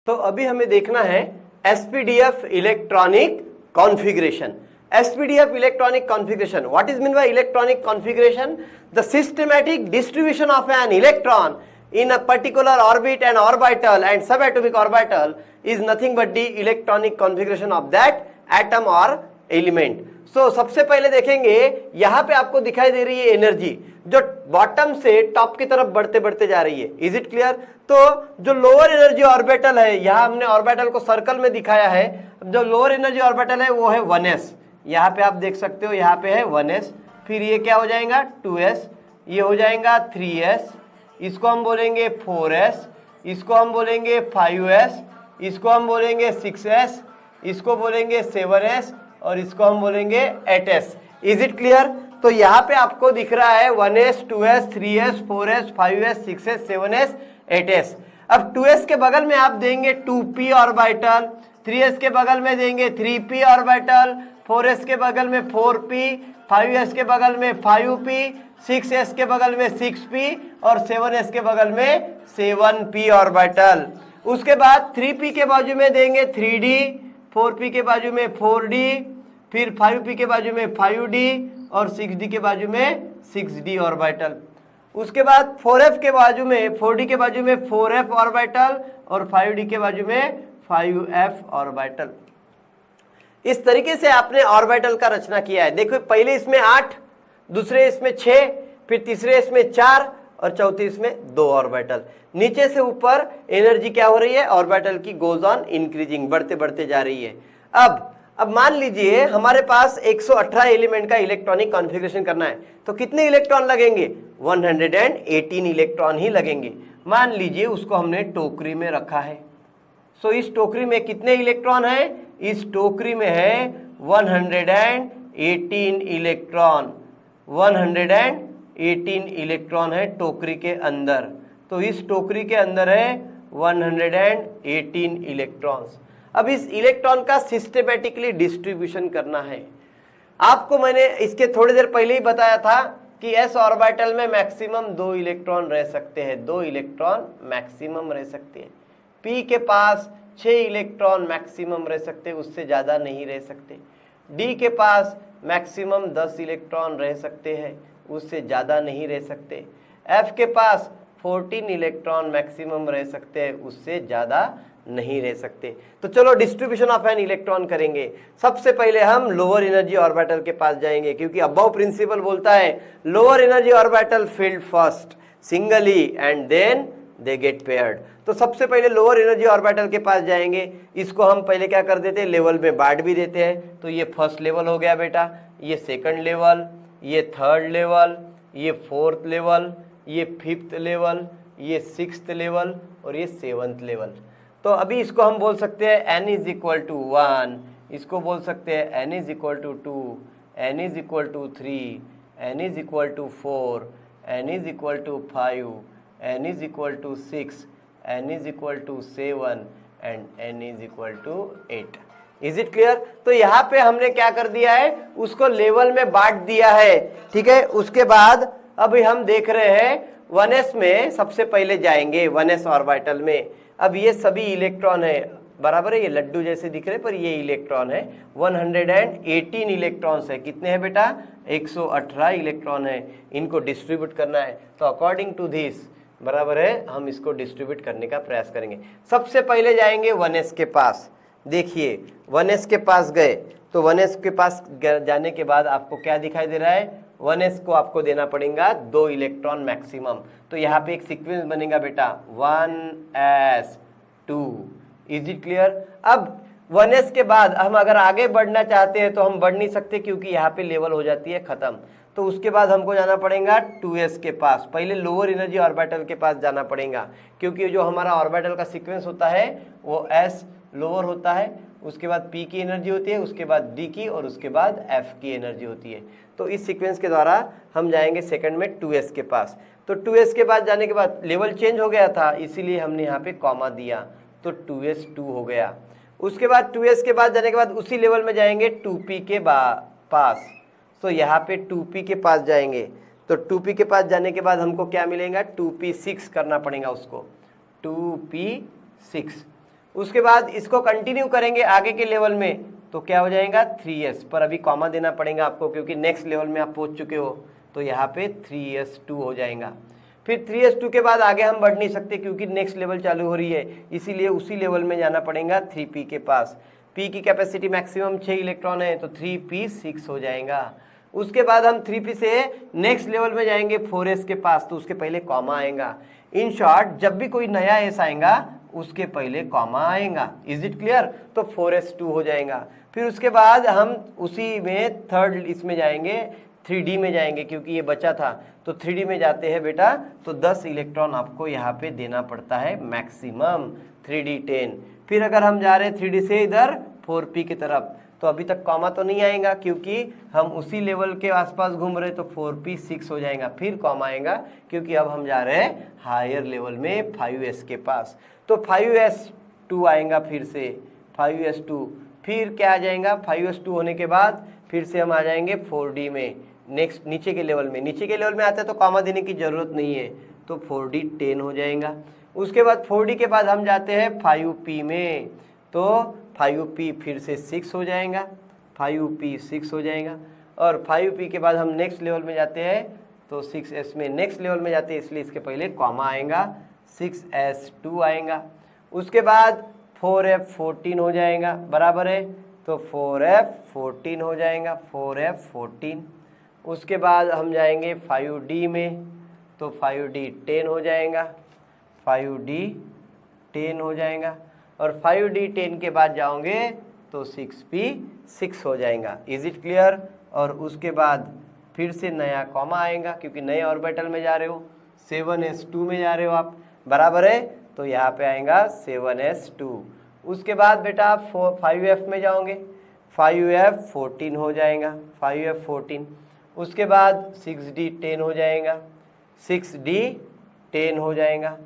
तो अभी हमें देखना है SPDF electronic configuration. SPDF electronic configuration. What is meant by electronic configuration? The systematic distribution of an electron in a particular orbit and orbital and subatomic orbital is nothing but the electronic configuration of that atom or element. So सबसे पहले देखेंगे यहाँ पे आपको दिखाई दे रही है energy जो बॉटम से टॉप की तरफ बढ़ते बढ़ते जा रही है। Is it clear? तो जो लोअर एनर्जी ऑर्बिटल है, यहाँ हमने ऑर्बिटल को सर्कल में दिखाया है। जो लोअर एनर्जी ऑर्बिटल है वो है 1s। यहाँ पे आप देख सकते हो, यहाँ पे है 1s, फिर ये क्या हो जाएगा 2s, ये हो जाएगा 3s, इसको हम बोलेंगे 4s, इसको हम बोलेंगे 5s, इसको हम बोलेंगे 6s, इसको बोलेंगे 7s और इसको हम बोलेंगे 8s। Is it clear? तो यहाँ पे आपको दिख रहा है 1s, 2s, 3s, 4s, 5s, 6s, 7s, 8s। अब 2s के बगल में आप देंगे 2p ऑर्बिटल, 3s के बगल में देंगे 3p ऑर्बिटल, 4s के बगल में 4p, 5s के बगल में 5p, 6s के बगल में 6p और 7s के बगल में 7p ऑर्बिटल। उसके बाद 3p के बाजू में देंगे 3d, 4p के बाजू में 4d, फिर 5p के बाजू में 5d और 6d के बाजू में 6d ऑर्बिटल। उसके बाद 4f के बाजू में 4d के बाजू में 4f ऑर्बिटल और 5d के बाजू में 5f ऑर्बिटल। इस तरीके से आपने ऑर्बिटल का रचना किया है। देखो पहले इसमें 8, दूसरे इसमें 6, फिर तीसरे इसमें 4 और चौथे इसमें 2 ऑर्बिटल। नीचे से ऊपर एनर्जी क्या हो रही है? ऑर्बिटल की गोज ऑन इंक्रीजिंग, बढ़ते बढ़ते जा रही है। अब मान लीजिए हमारे पास 118 एलिमेंट का इलेक्ट्रॉनिक कॉन्फ़िगरेशन करना है, तो कितने इलेक्ट्रॉन लगेंगे? 118 इलेक्ट्रॉन ही लगेंगे। मान लीजिए उसको हमने टोकरी में रखा है। सो इस टोकरी में कितने इलेक्ट्रॉन है? इस टोकरी में है 118 इलेक्ट्रॉन। 118 इलेक्ट्रॉन है टोकरी के अंदर। तो इस टोकरी के अंदर है 118 इलेक्ट्रॉन्स। अब इस इलेक्ट्रॉन का सिस्टेमेटिकली डिस्ट्रीब्यूशन करना है। आपको मैंने इसके थोड़ी देर पहले ही बताया था कि s ऑर्बिटल में मैक्सिमम 2 इलेक्ट्रॉन रह सकते हैं। 2 इलेक्ट्रॉन मैक्सिमम रह सकते हैं। p के पास 6 इलेक्ट्रॉन मैक्सिमम रह सकते, उससे ज़्यादा नहीं रह सकते। d के पास मैक्सिमम 10 इलेक्ट्रॉन रह सकते हैं, उससे ज़्यादा नहीं रह सकते। f के पास 14 इलेक्ट्रॉन मैक्सिमम रह सकते हैं, उससे ज़्यादा नहीं रह सकते। तो चलो डिस्ट्रीब्यूशन ऑफ एन इलेक्ट्रॉन करेंगे। सबसे पहले हम लोअर एनर्जी ऑर्बिटल के पास जाएंगे, क्योंकि अबव प्रिंसिपल बोलता है lower energy orbital filled first singly and then they get paired. तो सबसे पहले लोअर एनर्जी ऑर्बिटल के पास जाएंगे। इसको हम पहले क्या कर देते हैं? लेवल में बांट भी देते हैं। तो ये फर्स्ट लेवल हो गया बेटा, ये सेकंड लेवल, ये थर्ड लेवल, ये फोर्थ लेवल, ये फिफ्थ लेवल, ये सिक्स्थ लेवल और ये सेवंथ लेवल। तो अभी इसको हम बोल सकते हैं n इज इक्वल टू 1, इसको बोल सकते हैं n is equal to 2, n is equal to 3, n is equal to 4, n is equal to 5, n is equal to 6, n is equal to 7 and n is equal to 8। Is it clear? तो यहाँ पे हमने क्या कर दिया है? उसको level में बांट दिया है। ठीक है, उसके बाद अभी हम देख रहे हैं 1s में सबसे पहले जाएंगे 1s ऑर्बिटल में। अब ये सभी इलेक्ट्रॉन है, बराबर है, ये लड्डू जैसे दिख रहे पर ये इलेक्ट्रॉन है। 118 इलेक्ट्रॉन्स है। कितने हैं बेटा? 118 इलेक्ट्रॉन है। इनको डिस्ट्रीब्यूट करना है। तो अकॉर्डिंग टू दिस, बराबर है, हम इसको डिस्ट्रीब्यूट करने का प्रयास करेंगे। सबसे पहले जाएंगे 1s के पास। देखिए 1s के पास गए तो 1s के पास जाने के बाद आपको क्या दिखाई दे रहा है? 1s को आपको देना पड़ेगा 2 इलेक्ट्रॉन मैक्सिमम। तो यहाँ पे एक सीक्वेंस बनेगा बेटा 1s 2। Is it clear? अब 1s के बाद हम अगर आगे बढ़ना चाहते हैं तो हम बढ़ नहीं सकते, क्योंकि यहाँ पे लेवल हो जाती है खत्म। तो उसके बाद हमको जाना पड़ेगा 2s के पास। पहले लोअर एनर्जी ऑर्बिटल के पास जाना पड़ेगा, क्योंकि जो हमारा ऑर्बिटल का सीक्वेंस होता है वो s लोअर होता है, उसके बाद p की एनर्जी होती है, उसके बाद d की और उसके बाद f की एनर्जी होती है। तो इस सीक्वेंस के द्वारा हम जाएंगे सेकंड में 2s के पास। तो 2s के बाद जाने के बाद लेवल चेंज हो गया था, इसीलिए हमने यहाँ पे कॉमा दिया, तो 2s 2 हो गया। उसके बाद 2s के बाद जाने के बाद उसी लेवल में जाएंगे 2p के पास। तो यहाँ पे 2p के पास जाएंगे। तो 2p के पास जाने के बाद हमको क्या मिलेगा? 2p6 करना पड़ेगा उसको, 2p6। उसके बाद इसको कंटिन्यू करेंगे आगे के लेवल में तो क्या हो जाएगा 3s, पर अभी कॉमा देना पड़ेगा आपको क्योंकि नेक्स्ट लेवल में आप पहुंच चुके हो, तो यहाँ पे 3s2 हो जाएगा। फिर 3s2 के बाद आगे हम बढ़ नहीं सकते क्योंकि नेक्स्ट लेवल चालू हो रही है, इसीलिए उसी लेवल में जाना पड़ेगा 3p के पास। p की कैपेसिटी मैक्सिमम 6 इलेक्ट्रॉन है तो 3p6 हो जाएगा। उसके बाद हम 3p से नेक्स्ट लेवल में जाएंगे 4s के पास, तो उसके पहले कॉमा आएगा। इन शॉर्ट जब भी कोई नया s आएगा उसके पहले कॉमा आएगा। Is it clear? तो 4s2 हो जाएगा। फिर उसके बाद हम उसी में थर्ड इसमें जाएंगे, 3d में जाएंगे क्योंकि ये बचा था, तो 3d में जाते हैं बेटा तो 10 इलेक्ट्रॉन आपको यहाँ पे देना पड़ता है मैक्सिमम, 3d10। फिर अगर हम जा रहे हैं 3d से इधर 4p की तरफ तो अभी तक कॉमा तो नहीं आएगा क्योंकि हम उसी लेवल के आसपास घूम रहे, तो 4p6 हो जाएगा। फिर कॉमा आएगा क्योंकि अब हम जा रहे हैं हायर लेवल में 5s के पास, तो 5s2 आएगा। फिर से 5s2, फिर क्या आ जाएगा 5s2 होने के बाद फिर से हम आ जाएंगे 4d में, नेक्स्ट नीचे के लेवल में। नीचे के लेवल में आते हैं तो कॉमा देने की जरूरत नहीं है, तो 4d10 हो जाएगा। उसके बाद 4d के बाद हम जाते हैं 5p में, तो 5p फिर से 6 हो जाएगा, 5p 6 हो जाएगा। और 5p के बाद हम नेक्स्ट लेवल में जाते हैं तो 6s में नेक्स्ट लेवल में जाते हैं, इसलिए इसके पहले कॉमा आएगा, 6s2 आएगा। उसके बाद 4f14 हो जाएगा, बराबर है, तो 4f14 हो जाएगा, 4f14। उसके बाद हम जाएंगे 5d में, तो 5d10 हो जाएगा, 5d10 हो जाएगा। और 5d10 के बाद जाओगे तो 6p6 हो जाएगा। Is it clear? और उसके बाद फिर से नया कॉमा आएगा क्योंकि नए ऑर्बिटल में जा रहे हो, 7s2 में जा रहे हो आप, बराबर है, तो यहाँ पे आएगा 7s2। उसके बाद बेटा आप 5f में जाओगे, 5f14 हो जाएगा, 5f14। उसके बाद 6d10 हो जाएगा, 6d10 हो जाएगा।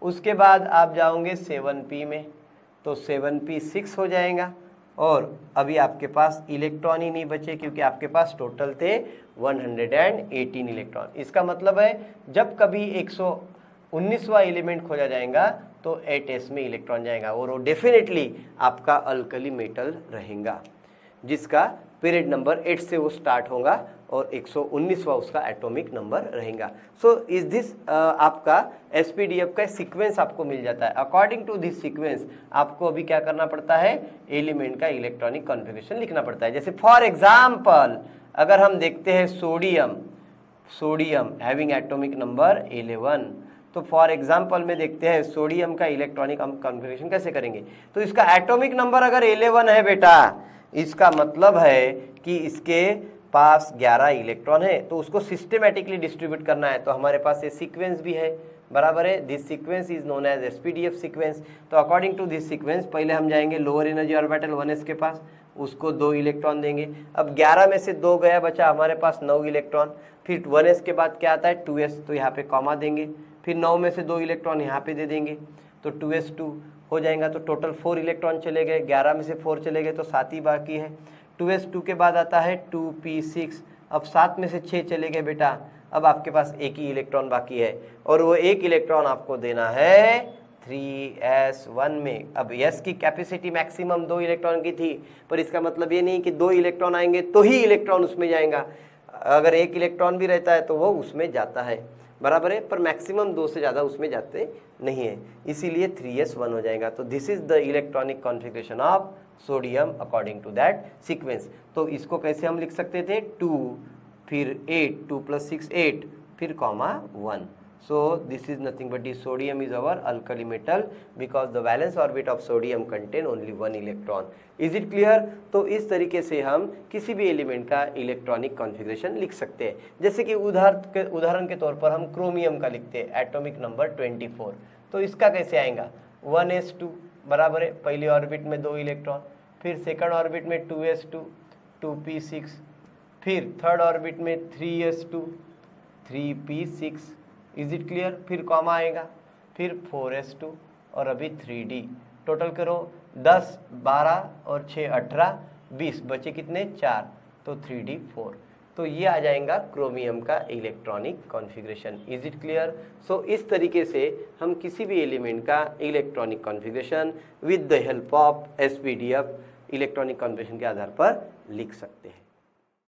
उसके बाद आप जाओगे 7p में, तो 7p6 हो जाएगा। और अभी आपके पास इलेक्ट्रॉन ही नहीं बचे क्योंकि आपके पास टोटल थे 118 इलेक्ट्रॉन। इसका मतलब है जब कभी 119वां एलिमेंट खोजा जाएगा तो 8s में इलेक्ट्रॉन जाएगा और वो डेफिनेटली आपका अल्कली मेटल रहेगा जिसका पीरियड नंबर 8 से वो स्टार्ट होगा और 119वां उसका एटॉमिक नंबर रहेगा। सो इज दिस आपका एसपीडीएफ का सीक्वेंस आपको मिल जाता है। अकॉर्डिंग टू दिस सीक्वेंस आपको अभी क्या करना पड़ता है, एलिमेंट का इलेक्ट्रॉनिक कॉन्फ़िगरेशन लिखना पड़ता है। जैसे फॉर एग्जाम्पल अगर हम देखते हैं सोडियम हैविंग एटॉमिक नंबर 11, तो फॉर एग्जाम्पल में देखते हैं सोडियम का इलेक्ट्रॉनिक कॉन्फ़िगरेशन कैसे करेंगे। तो इसका एटॉमिक नंबर अगर 11 है बेटा, इसका मतलब है कि इसके पास 11 इलेक्ट्रॉन है, तो उसको सिस्टेमेटिकली डिस्ट्रीब्यूट करना है। तो हमारे पास ये सीक्वेंस भी है, बराबर है। This sequence is known as SPDF sequence. तो अकॉर्डिंग टू दिस सीक्वेंस पहले हम जाएंगे लोअर एनर्जी ऑर्बिटल 1s के पास, उसको 2 इलेक्ट्रॉन देंगे। अब 11 में से 2 गया, बचा हमारे पास 9 इलेक्ट्रॉन। फिर 1s के बाद क्या आता है 2s, तो यहाँ पे कॉमा देंगे। फिर 9 में से 2 इलेक्ट्रॉन यहाँ पे दे देंगे तो 2s2 हो जाएगा। तो टोटल 4 इलेक्ट्रॉन चले गए, 11 में से 4 चले गए तो 7 ही बाकी है। 2s2 के बाद आता है 2p6, अब 7 में से 6 चले गए बेटा, अब आपके पास 1 ही इलेक्ट्रॉन बाकी है और वो 1 इलेक्ट्रॉन आपको देना है 3s1 में। अब s की कैपेसिटी मैक्सिमम 2 इलेक्ट्रॉन की थी, पर इसका मतलब ये नहीं कि 2 इलेक्ट्रॉन आएंगे तो ही इलेक्ट्रॉन उसमें जाएगा। अगर 1 इलेक्ट्रॉन भी रहता है तो वो उसमें जाता है, बराबर है, पर मैक्सिमम 2 से ज़्यादा उसमें जाते नहीं है, इसीलिए 3s1 हो जाएगा। तो this is the electronic configuration of sodium according to that sequence. तो इसको कैसे हम लिख सकते थे, 2 फिर 8, 2 + 6 8, फिर comma 1। So this is nothing but the sodium is our alkali metal because the valence orbit of sodium contain only 1 electron. Is it clear? तो इस तरीके से हम किसी भी एलिमेंट का इलेक्ट्रॉनिक कॉन्फ़िगरेशन लिख सकते हैं। जैसे कि उदाहरण के तौर पर हम क्रोमियम का लिखते हैं, एटॉमिक नंबर 24, तो इसका कैसे आएगा 1s2, बराबर है, पहली ऑर्बिट में 2 इलेक्ट्रॉन, फिर सेकंड ऑर्बिट में 2s2 2p6, फिर थर्ड ऑर्बिट में 3s2 3p6। Is it clear? फिर कॉमा आएगा, फिर 4s2 और अभी 3d। टोटल करो 10 12 और 6 18 20, बचे कितने 4, तो 3d4। तो ये आ जाएगा क्रोमियम का electronic configuration. Is it clear? So इस तरीके से हम किसी भी एलिमेंट का electronic configuration with the help of SPDF electronic configuration के आधार पर लिख सकते हैं।